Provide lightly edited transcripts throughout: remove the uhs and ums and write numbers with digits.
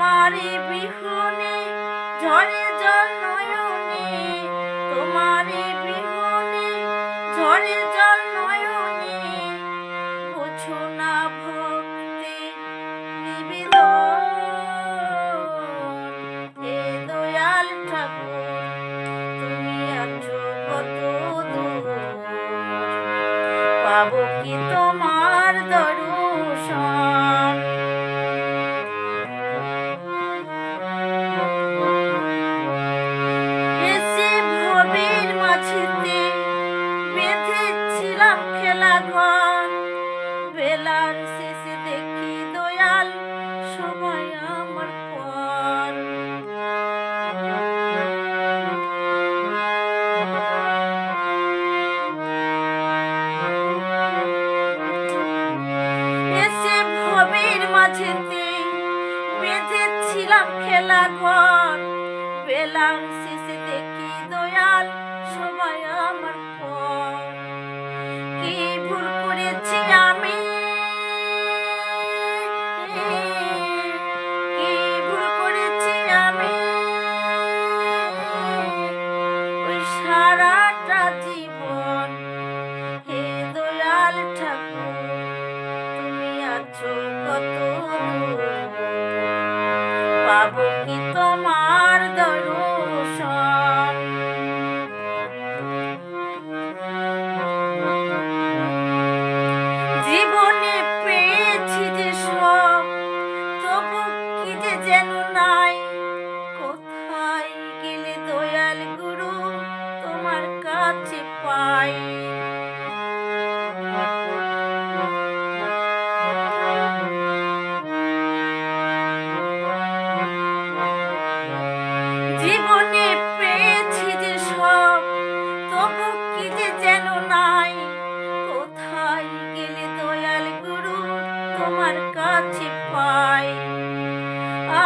তোমারি বিহুনে ঝরে জল নয়নে, তোমারি বিহুনে ঝরে জল নয়নে, বুঝো না ভক্তি নিবেদন। হে দয়াল ঠাকুর তুমি আছো কত দূর, পাবো কি তোমার দর্শন। এসে ভবের মাঝেতে বেঁধেছিলাম খেলা ঘর, বেলার শেষে দেখি দয়াল সবাই আমার পর। এসে ভবের মাঝেতে বেঁধেছিলাম খেলা ঘর, বেলার শেষে দেখি দয়াল সবাই আমার পর। কি ভুল করেছি আমি, কি ভুল করেছি আমি, ওই সারাটা জীবন। হে দয়াল ঠাকুর তুমি আছো কত দূর, পাবো কি তোমার দর্শন। জীবনে পেয়েছি যে সব, তবু কি যে যেন নাই। কোথায় গেলে দয়াল গুরু তোমার কাছে পাই। জীবনে পেয়েছি যে সব, তবু কি যে যেন নাই। কোথায় গেলে দয়াল গুরু তোমার কাছে পাই।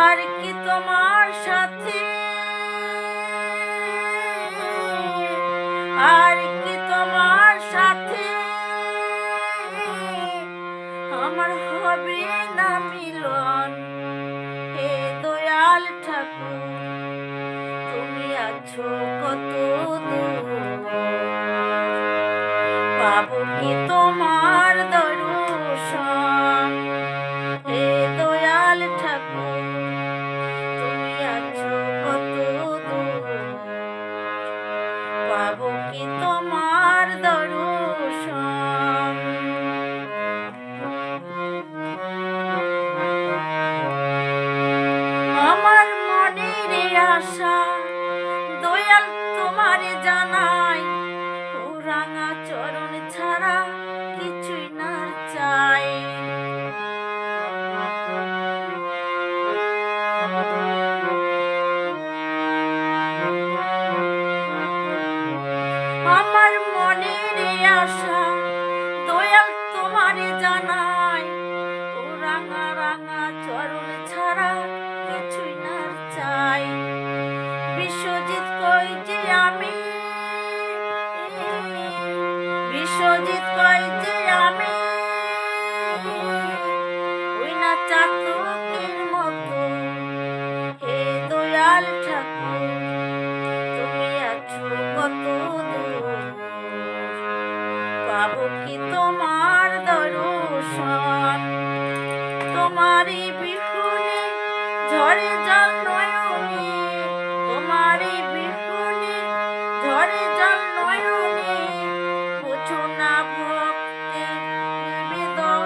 আর কি তোমার সাথে, আর কি তোমার সাথে আমার হবে না মিলন। হে দয়াল ঠাকুর তুমি আছো কত দূর, পাবো কি তোমার দর্শন। হে দয়াল ঠাকুর তুমি আছো কত দূর, পাবো কি তোমার দর্শন। আমার মনের আশা দয়াল তোমারে জানাই, ও রাঙা চরণ ছাড়া কিছুই না চাই। আমার মনের আশা দয়াল তোমারে জানাই, ও রাঙা রাঙা চরণ ছাড়া কিছুই না চাই। বিশ্বজিৎ কই যে আমি, বিশ্বজিৎ কই যে আমি, ওই না চাতকের মতো। হে দয়াল ঠাকুর তুমি আছো কত দূর, পাবো কি তোমার দর্শন। তোমারি বিহুনে ঝরে জল নয়নে, তোমারি বিহুনে ঝরে জল নয়নে, বুঝো না ভক্তি নিবেদন।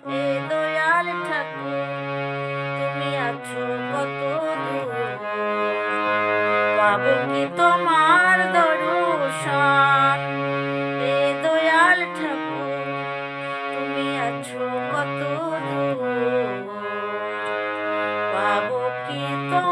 হে দয়াল ঠাকুর তুমি আছো কত দূর, পাবো কি তোমার দর্শন। হে দয়াল ঠাকুর তুমি আছো কত দূর, পাবো কি তোমার